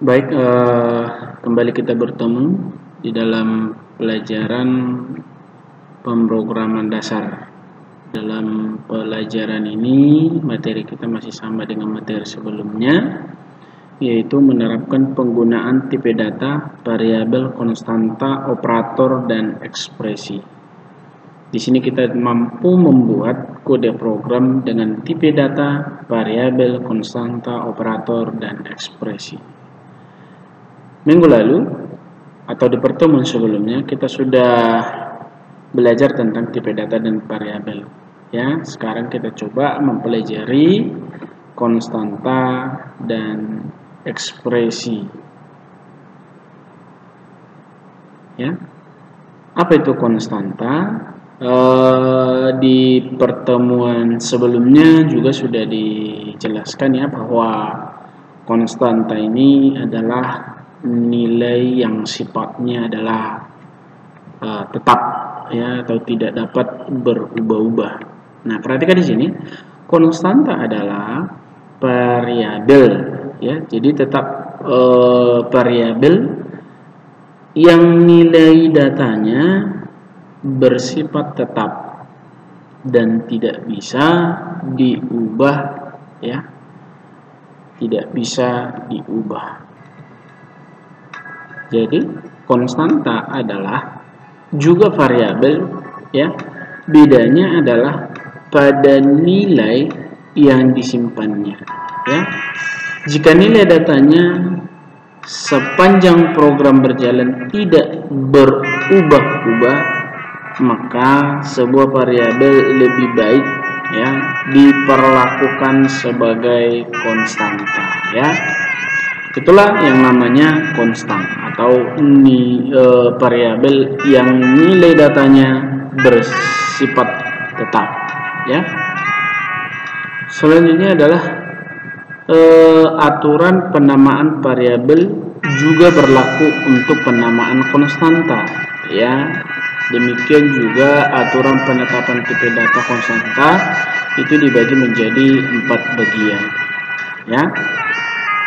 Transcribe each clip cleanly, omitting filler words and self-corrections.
Baik, kembali kita bertemu di dalam pelajaran pemrograman dasar. Dalam pelajaran ini, materi kita masih sama dengan materi sebelumnya, yaitu menerapkan penggunaan tipe data, variabel, konstanta, operator, dan ekspresi. Di sini kita mampu membuat kode program dengan tipe data, variabel, konstanta, operator, dan ekspresi. Minggu lalu atau di pertemuan sebelumnya kita sudah belajar tentang tipe data dan variabel. Ya, sekarang kita coba mempelajari konstanta dan ekspresi. Ya, apa itu konstanta? Di pertemuan sebelumnya juga sudah dijelaskan ya bahwa konstanta ini adalah nilai yang sifatnya adalah tetap ya atau tidak dapat berubah-ubah. Nah, perhatikan di sini konstanta adalah variabel ya. Jadi tetap variabel yang nilai datanya bersifat tetap dan tidak bisa diubah ya. Tidak bisa diubah. Jadi konstanta adalah juga variabel ya. Bedanya adalah pada nilai yang disimpannya ya. Jika nilai datanya sepanjang program berjalan tidak berubah-ubah, maka sebuah variabel lebih baik ya diperlakukan sebagai konstanta ya. Itulah yang namanya konstan atau variabel yang nilai datanya bersifat tetap ya. Selanjutnya adalah aturan penamaan variabel juga berlaku untuk penamaan konstanta ya. Demikian juga aturan penetapan tipe data konstanta itu dibagi menjadi 4 bagian ya.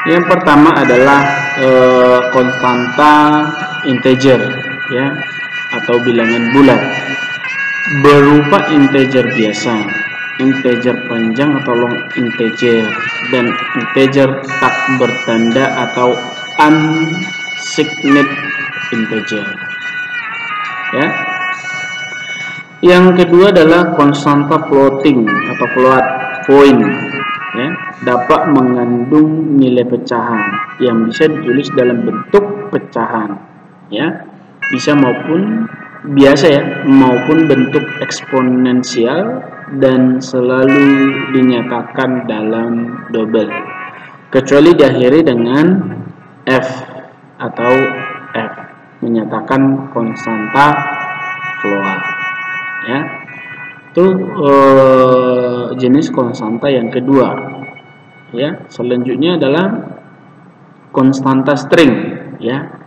Yang pertama adalah konstanta integer ya atau bilangan bulat berupa integer biasa, integer panjang atau long integer, dan integer tak bertanda atau unsigned integer ya. Yang kedua adalah konstanta floating atau float point ya, dapat mengandung nilai pecahan yang bisa ditulis dalam bentuk pecahan ya, bisa maupun biasa ya, maupun bentuk eksponensial, dan selalu dinyatakan dalam double kecuali diakhiri dengan F atau F, menyatakan konstanta float ya. Itu jenis konstanta yang kedua ya. Selanjutnya adalah konstanta string ya.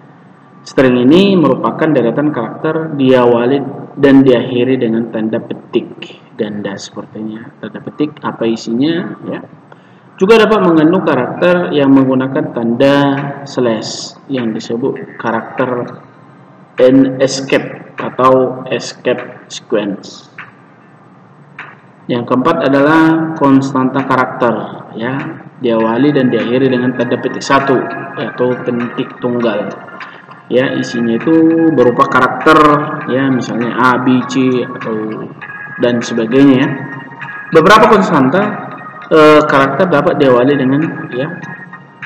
String ini merupakan deretan karakter diawali dan diakhiri dengan tanda petik ganda sepertinya. Tanda petik apa isinya ya. Juga dapat mengandung karakter yang menggunakan tanda slash yang disebut karakter escape atau escape sequence. Yang keempat adalah konstanta karakter ya, diawali dan diakhiri dengan tanda petik 1 atau petik tunggal ya. Isinya itu berupa karakter ya, misalnya A, B, C atau dan sebagainya ya. Beberapa konstanta karakter dapat diawali dengan ya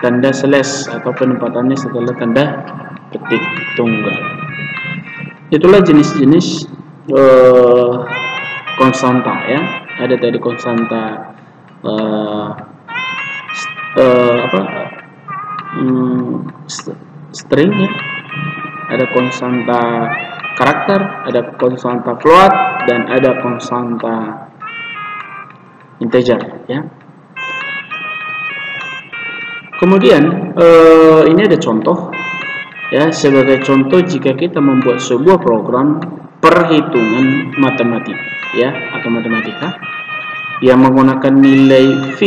tanda slash atau penempatannya setelah tanda petik tunggal. Itulah jenis-jenis konstanta ya. Ada tadi konstanta string ya, ada konstanta karakter, ada konstanta float, dan ada konstanta integer ya. Kemudian ini ada contoh ya. Sebagai contoh, jika kita membuat sebuah program perhitungan matematika ya atau matematika yang menggunakan nilai V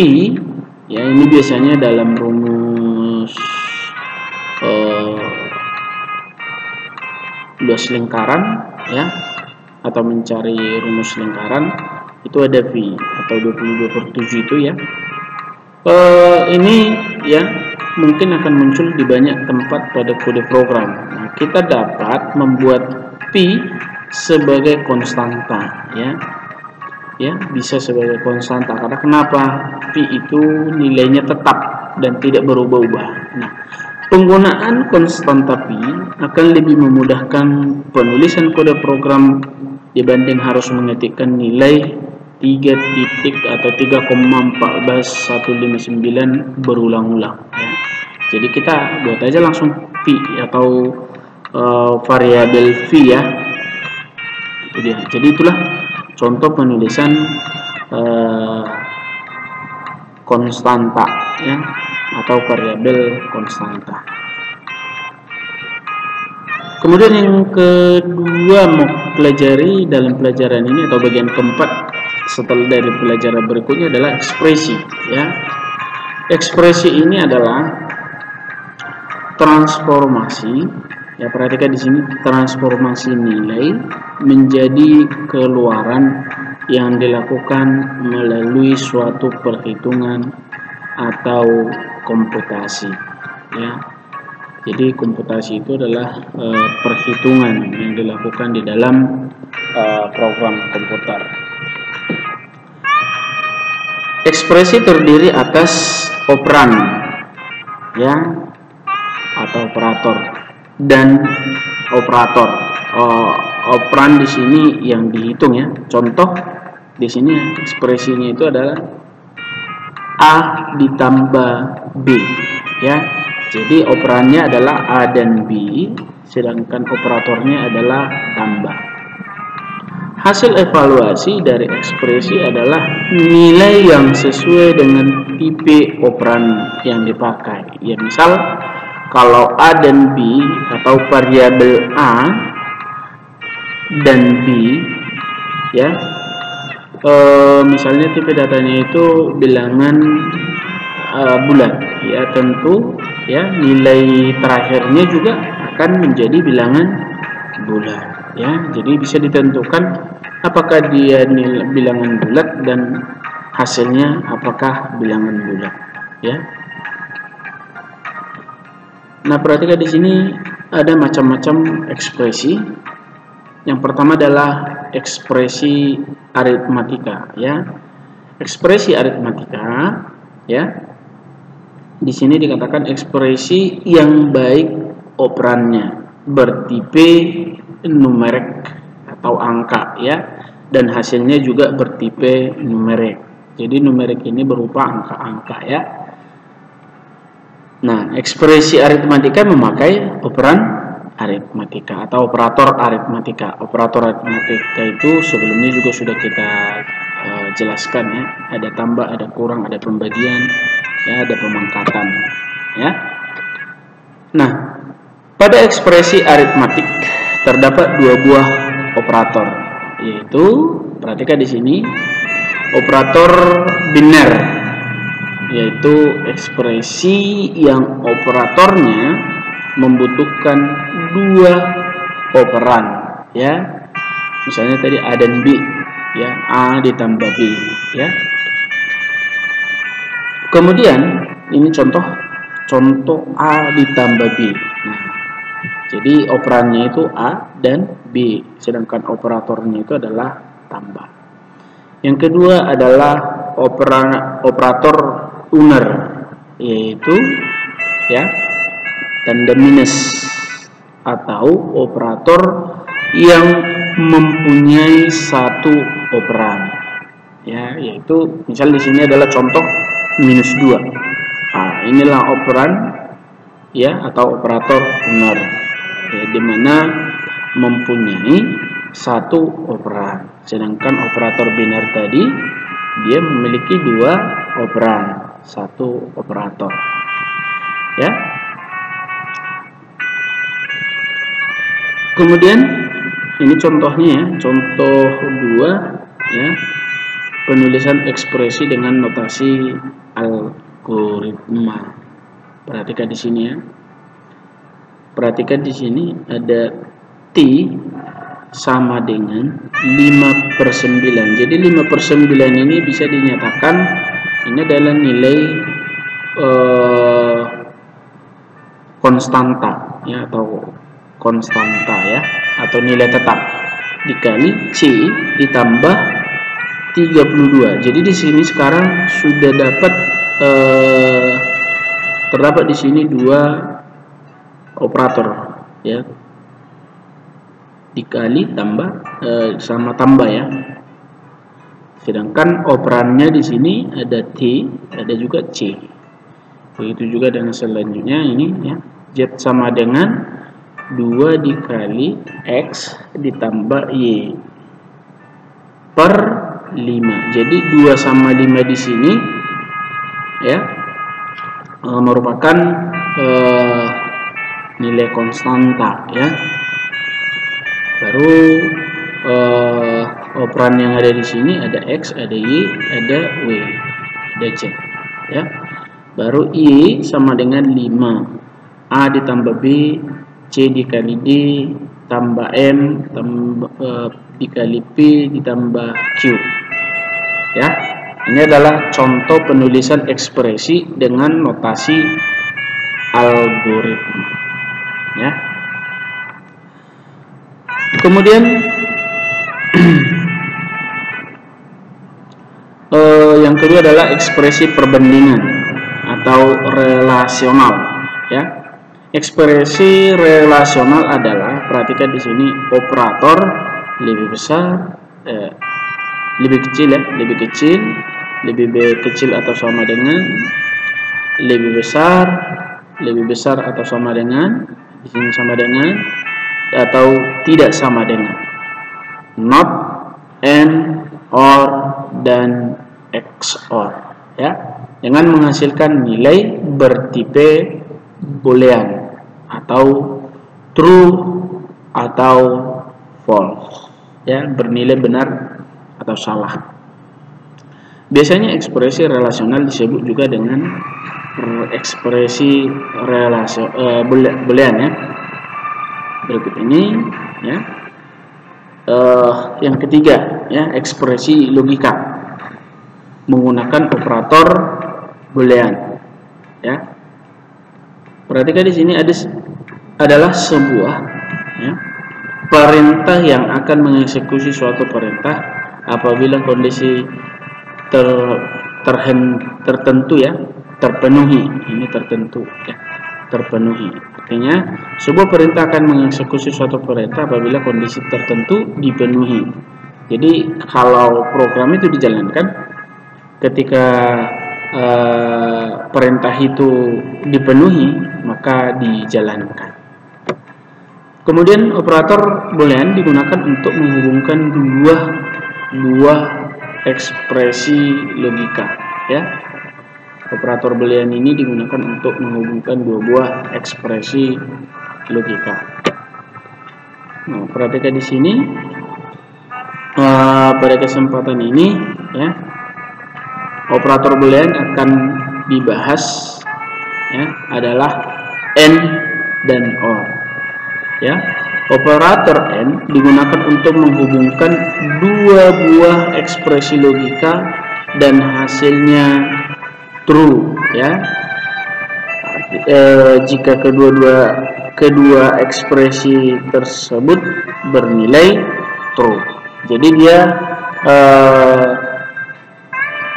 ya, ini biasanya dalam rumus luas lingkaran, ya, atau mencari rumus lingkaran, itu ada V atau 22/7 itu ya. Ini ya mungkin akan muncul di banyak tempat pada kode program. Nah, kita dapat membuat P sebagai konstanta, ya bisa sebagai konstanta. Karena kenapa? P itu nilainya tetap dan tidak berubah-ubah. Nah, penggunaan konstanta P akan lebih memudahkan penulisan kode program dibanding harus mengetikkan nilai 3 titik atau 3,14159 berulang-ulang, ya. Jadi kita buat aja langsung P atau variabel V, ya. Itu dia. Jadi itulah contoh penulisan konstanta, ya, atau variabel konstanta. Kemudian yang kedua mau pelajari dalam pelajaran ini atau bagian keempat setelah dari pelajaran berikutnya adalah ekspresi, ya. Ekspresi ini adalah transformasi, ya, perhatikan di sini, transformasi nilai menjadi keluaran yang dilakukan melalui suatu perhitungan atau komputasi, ya. Jadi komputasi itu adalah perhitungan yang dilakukan di dalam program komputer. Ekspresi terdiri atas operan, ya, atau operator dan operator. Operan di sini yang dihitung, ya. Contoh di sini ekspresinya itu adalah A ditambah B, ya. Jadi operannya adalah A dan B, sedangkan operatornya adalah tambah. Hasil evaluasi dari ekspresi adalah nilai yang sesuai dengan tipe operan yang dipakai. Ya, misal kalau A dan B atau variabel A dan B, ya, misalnya tipe datanya itu bilangan bulat, ya, tentu, ya, nilai terakhirnya juga akan menjadi bilangan bulat, ya. Jadi bisa ditentukan apakah dia bilangan bulat dan hasilnya apakah bilangan bulat, ya. Nah, perhatikan di sini ada macam-macam ekspresi. Yang pertama adalah ekspresi aritmatika, ya. Ekspresi aritmatika, ya, di sini dikatakan ekspresi yang baik operannya bertipe numerik atau angka, ya, dan hasilnya juga bertipe numerik. Jadi numerik ini berupa angka-angka, ya. Nah, ekspresi aritmatika memakai operan aritmatika atau operator aritmatika. Operator aritmatika itu sebelumnya juga sudah kita jelaskan, ya. Ada tambah, ada kurang, ada pembagian, ya, ada pemangkatan, ya. Nah, pada ekspresi aritmatik terdapat dua buah operator, yaitu perhatikan di sini operator biner, yaitu ekspresi yang operatornya membutuhkan dua operan, ya. Misalnya tadi A dan B, ya, A ditambah B, ya. Kemudian ini contoh A ditambah B. Nah, jadi operannya itu A dan B, sedangkan operatornya itu adalah tambah. Yang kedua adalah operator uner, yaitu, ya, tanda minus atau operator yang mempunyai satu operan, ya, yaitu misal di sini adalah contoh minus 2. Nah, inilah operan, ya, atau operator uner, ya, dimana mempunyai satu operan, sedangkan operator biner tadi dia memiliki dua operan, satu operator, ya. Kemudian ini contohnya, ya, contoh 2, ya, penulisan ekspresi dengan notasi algoritma. Perhatikan di sini, ya. Perhatikan di sini ada T T sama dengan 5/9. Jadi 5/9 ini bisa dinyatakan ini adalah nilai konstanta ya, atau konstanta ya, atau nilai tetap dikali C ditambah 32. Jadi di sini sekarang sudah dapat terdapat di sini dua operator ya, dikali tambah sama tambah ya. Sedangkan operannya di sini ada T, ada juga C. Begitu juga dengan selanjutnya ini ya, Z sama dengan 2 dikali X ditambah Y per 5. Jadi 2 sama 5 di sini ya merupakan nilai konstanta ya. Baru operan yang ada di sini ada X, ada Y, ada W, ada Z ya. Baru I sama dengan 5, A ditambah B, C dikali D, tambah M, dikali P, ditambah Q ya. Ini adalah contoh penulisan ekspresi dengan notasi algoritma ya. Kemudian yang kedua adalah ekspresi perbandingan atau relasional ya. Ekspresi relasional adalah, perhatikan di sini, operator lebih besar, lebih kecil ya, lebih kecil atau sama dengan, lebih besar atau sama dengan, di sini sama dengan atau tidak sama dengan, not, and, or, dan XOR ya, dengan menghasilkan nilai bertipe boolean atau true atau false ya, bernilai benar atau salah. Biasanya ekspresi relasional disebut juga dengan ekspresi boolean ya. Berikut ini ya. Yang ketiga ya, ekspresi logika menggunakan operator boolean ya. Perhatikan di sini adalah sebuah ya, perintah yang akan mengeksekusi suatu perintah apabila kondisi tertentu ya, terpenuhi. Ini tertentu ya, terpenuhi. Artinya sebuah perintah akan mengeksekusi suatu perintah apabila kondisi tertentu dipenuhi. Jadi kalau program itu dijalankan ketika perintah itu dipenuhi, maka dijalankan. Kemudian operator boolean digunakan untuk menghubungkan dua ekspresi logika ya. Operator boolean ini digunakan untuk menghubungkan dua buah ekspresi logika. Nah, perhatikan di sini pada kesempatan ini ya, operator boolean akan dibahas ya, adalah AND dan OR ya. Operator AND digunakan untuk menghubungkan dua buah ekspresi logika dan hasilnya true ya. Jika kedua ekspresi tersebut bernilai true. Jadi dia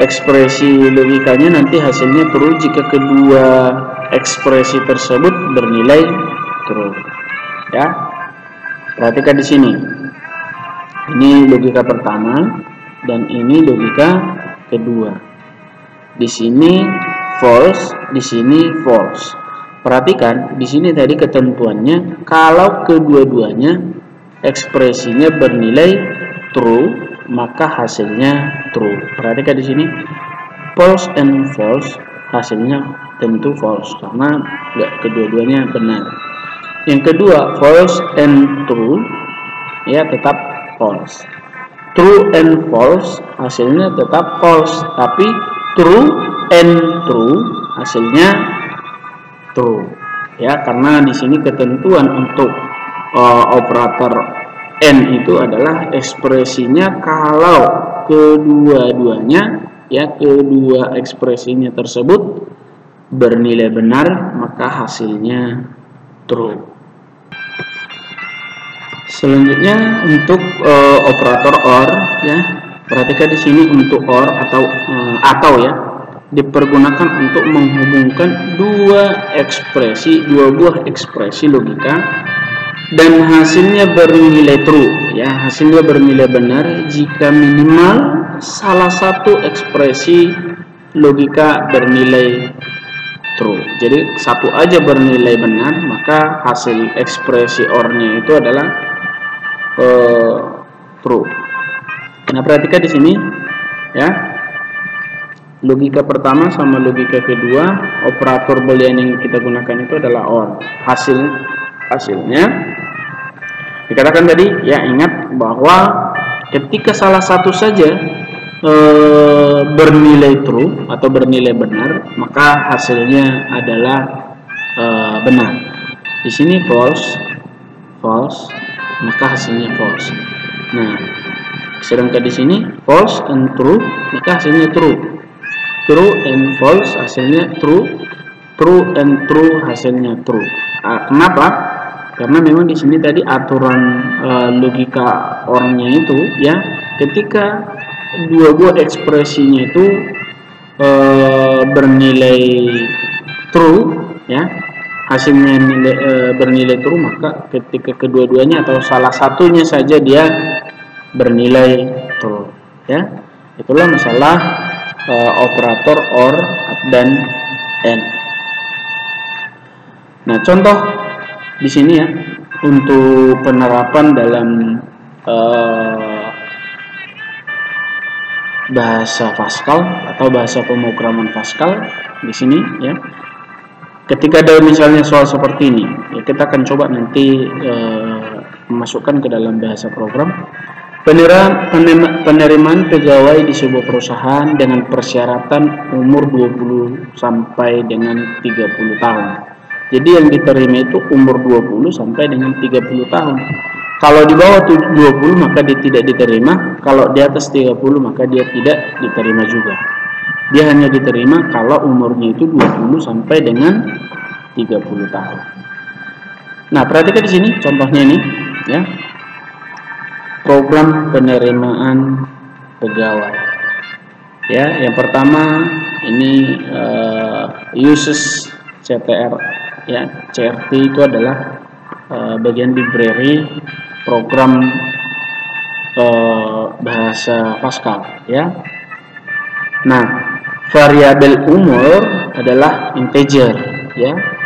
ekspresi logikanya nanti hasilnya true jika kedua ekspresi tersebut bernilai true ya. Perhatikan di sini, ini logika pertama dan ini logika kedua. Di sini false, di sini false. Perhatikan di sini tadi ketentuannya, kalau kedua-duanya ekspresinya bernilai true, maka hasilnya true. Perhatikan di sini, false and false, hasilnya tentu false karena kedua-duanya benar. Yang kedua, false and true, ya tetap false. True and false, hasilnya tetap false, tapi true and true, hasilnya true. Ya, karena di sini ketentuan untuk operator N itu adalah ekspresinya kalau kedua-duanya, ya, kedua ekspresinya tersebut bernilai benar, maka hasilnya true. Selanjutnya untuk operator OR, ya, perhatikan di sini untuk OR atau ya, dipergunakan untuk menghubungkan dua buah ekspresi logika dan hasilnya bernilai true, ya, hasilnya bernilai benar jika minimal salah satu ekspresi logika bernilai true. Jadi satu aja bernilai benar, maka hasil ekspresi OR-nya itu adalah true. Nah, perhatikan di sini, ya. Logika pertama sama logika kedua, operator boolean yang kita gunakan itu adalah OR. Hasilnya dikatakan tadi, ya, ingat bahwa ketika salah satu saja bernilai true atau bernilai benar, maka hasilnya adalah benar. Di sini false, maka hasilnya false. Nah, sedangkan di sini false and true, maka hasilnya true. True and false hasilnya true, true and true hasilnya true. Kenapa? Karena memang di sini tadi aturan logika OR-nya itu, ya, ketika dua buah ekspresinya itu bernilai true, ya, hasilnya bernilai true, maka ketika kedua-duanya atau salah satunya saja dia bernilai true, ya. Itulah masalah operator OR dan AND. Nah, contoh di sini, ya, untuk penerapan dalam bahasa Pascal atau bahasa pemrograman Pascal di sini, ya. Ketika ada misalnya soal seperti ini, ya, kita akan coba nanti memasukkan ke dalam bahasa program. Penerimaan pegawai di sebuah perusahaan dengan persyaratan umur 20 sampai dengan 30 tahun. Jadi yang diterima itu umur 20 sampai dengan 30 tahun. Kalau di bawah 20 maka dia tidak diterima, kalau di atas 30 maka dia tidak diterima juga. Dia hanya diterima kalau umurnya itu 20 sampai dengan 30 tahun. Nah, perhatikan di sini contohnya ini, ya. Program penerimaan pegawai. Ya, yang pertama ini uses CTR, ya. CRT itu adalah bagian library program bahasa Pascal, ya. Nah, variabel umur adalah integer, ya.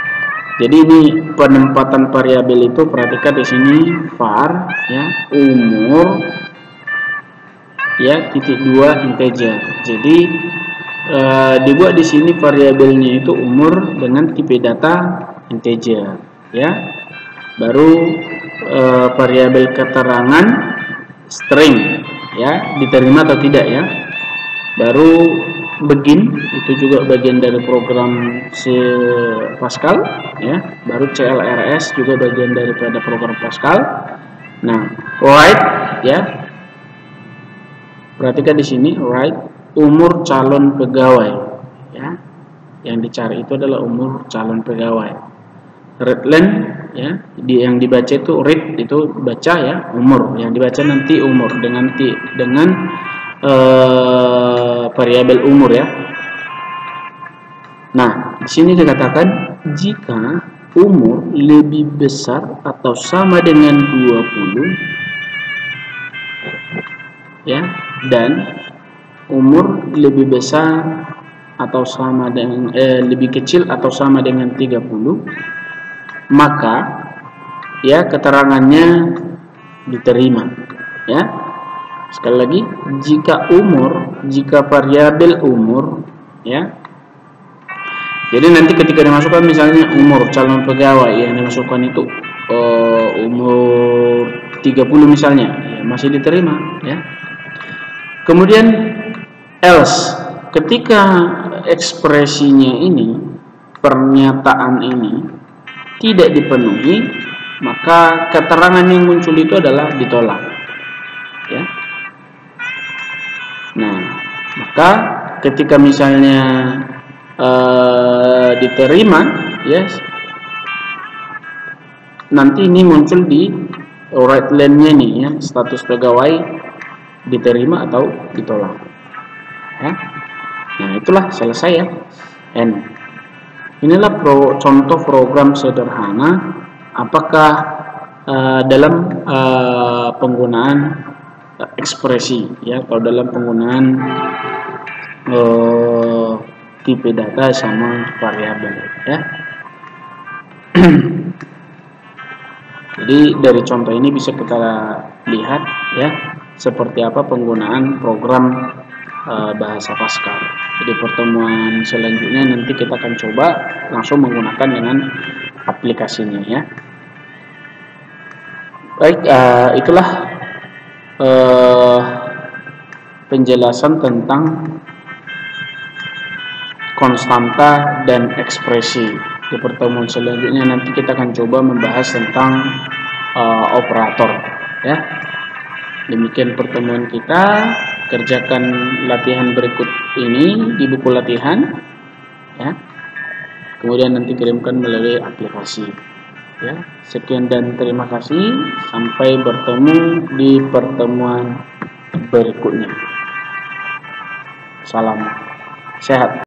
Jadi ini penempatan variabel itu, perhatikan di sini var, ya, umur, ya, titik 2 integer. Jadi dibuat di sini variabelnya itu umur dengan tipe data integer, ya. Baru variabel keterangan string, ya, diterima atau tidak, ya. Baru begin, itu juga bagian dari program Pascal, ya. Baru CLRS juga bagian daripada program Pascal. Nah, write, ya, perhatikan di sini write umur calon pegawai, ya. Yang dicari itu adalah umur calon pegawai. Readline, ya, yang dibaca itu read, itu baca, ya, umur, yang dibaca nanti umur dengan variabel umur, ya. Nah, di sini dikatakan jika umur lebih besar atau sama dengan 20, ya, dan umur lebih besar atau sama dengan lebih kecil atau sama dengan 30, maka, ya, keterangannya diterima, ya. Sekali lagi, jika variabel umur, ya. Jadi nanti ketika dimasukkan misalnya umur calon pegawai yang dimasukkan itu umur 30 misalnya, ya, masih diterima, ya. Kemudian else, ketika ekspresinya ini, pernyataan ini tidak dipenuhi, maka keterangan yang muncul itu adalah ditolak, ya. Nah, maka ketika misalnya diterima, ya, nanti ini muncul di right line-nya nih, ya, status pegawai diterima atau ditolak, ya. Nah, itulah selesai, ya. N. Inilah contoh program sederhana. Apakah dalam penggunaan ekspresi, ya, atau dalam penggunaan tipe data sama variabel, ya. Jadi dari contoh ini bisa kita lihat, ya, seperti apa penggunaan program bahasa Pascal. Jadi pertemuan selanjutnya nanti kita akan coba langsung menggunakan dengan aplikasinya, ya. Baik, itulah penjelasan tentang konstanta dan ekspresi. Di pertemuan selanjutnya nanti kita akan coba membahas tentang operator, ya. Demikian pertemuan kita. Kerjakan latihan berikut ini di buku latihan, ya. Kemudian nanti kirimkan melalui aplikasi, ya. Sekian dan terima kasih. Sampai bertemu di pertemuan berikutnya. Salam sehat.